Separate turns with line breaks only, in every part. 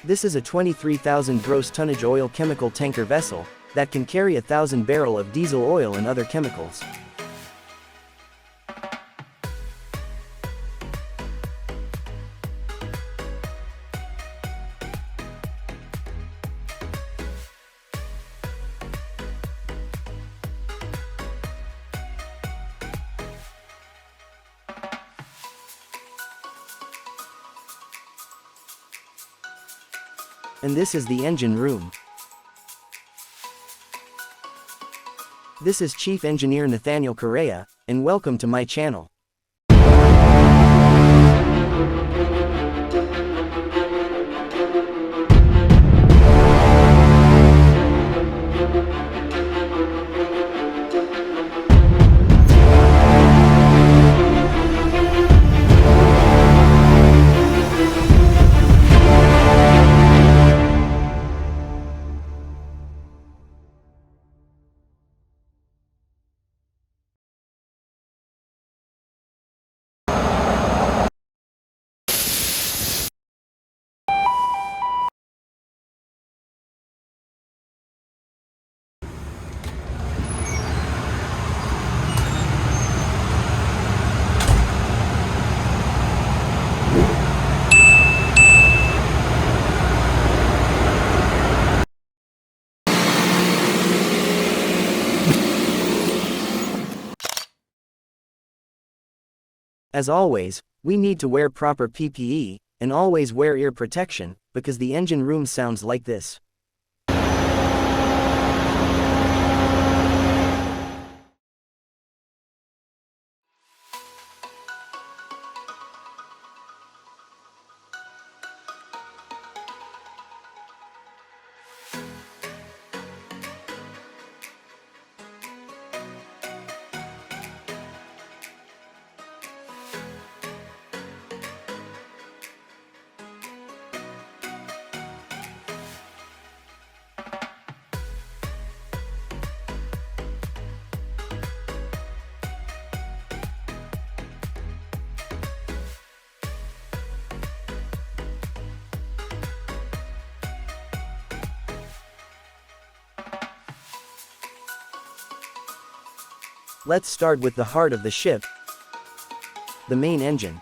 This is a 23,000 gross tonnage oil chemical tanker vessel that can carry 1,000 barrel of diesel oil and other chemicals. And this is the engine room. This is Chief Engineer Nathaniel Correa, and welcome to my channel. As always, we need to wear proper PPE, and always wear ear protection, because the engine room sounds like this. Let's start with the heart of the ship, the main engine.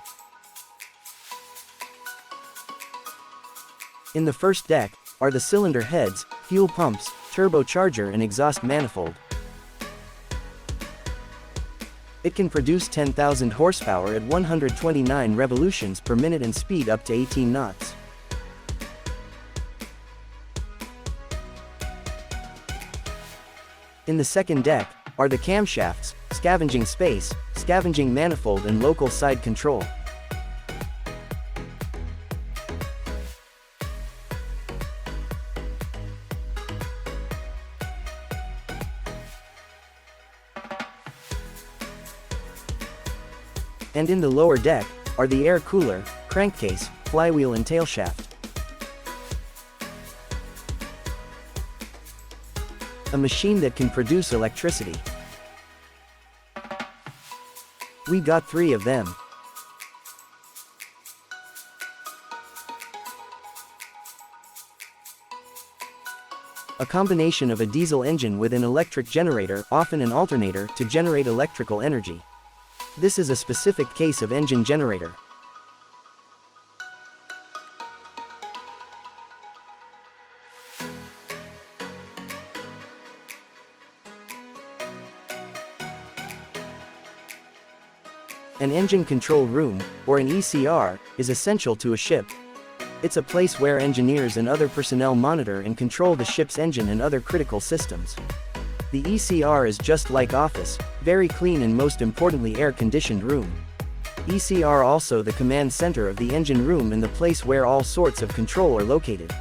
In the first deck are the cylinder heads, fuel pumps, turbocharger and exhaust manifold. It can produce 10,000 horsepower at 129 revolutions per minute and speed up to 18 knots. In the second deck are the camshafts, scavenging space, scavenging manifold and local side control. And in the lower deck are the air cooler, crankcase, flywheel and tailshaft. A machine that can produce electricity. We got 3 of them. A combination of a diesel engine with an electric generator, often an alternator, to generate electrical energy. This is a specific case of engine generator. An engine control room, or an ECR, is essential to a ship. It's a place where engineers and other personnel monitor and control the ship's engine and other critical systems. The ECR is just like office, very clean and most importantly air-conditioned room. ECR also the command center of the engine room and the place where all sorts of control are located.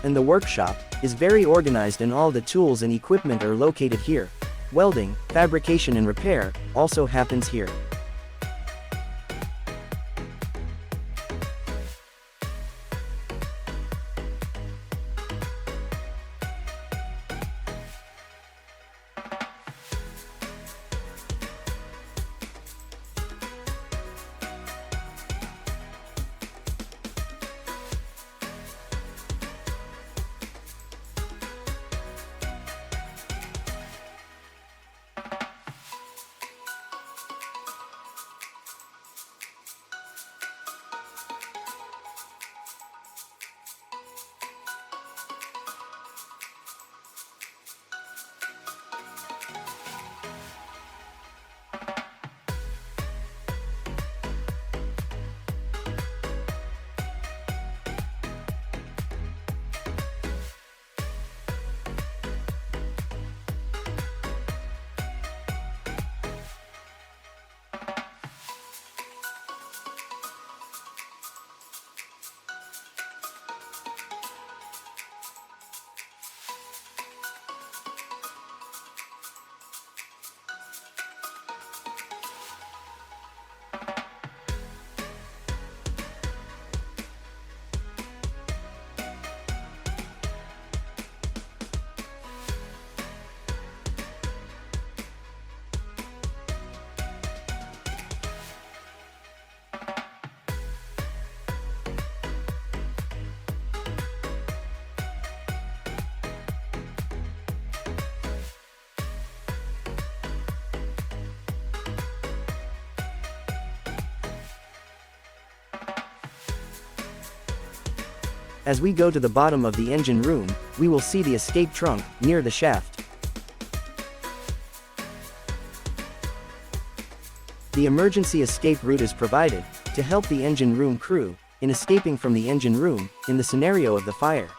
And the workshop is very organized and all the tools and equipment are located here. Welding, fabrication and repair also happens here. As we go to the bottom of the engine room, we will see the escape trunk near the shaft. The emergency escape route is provided to help the engine room crew in escaping from the engine room in the scenario of the fire.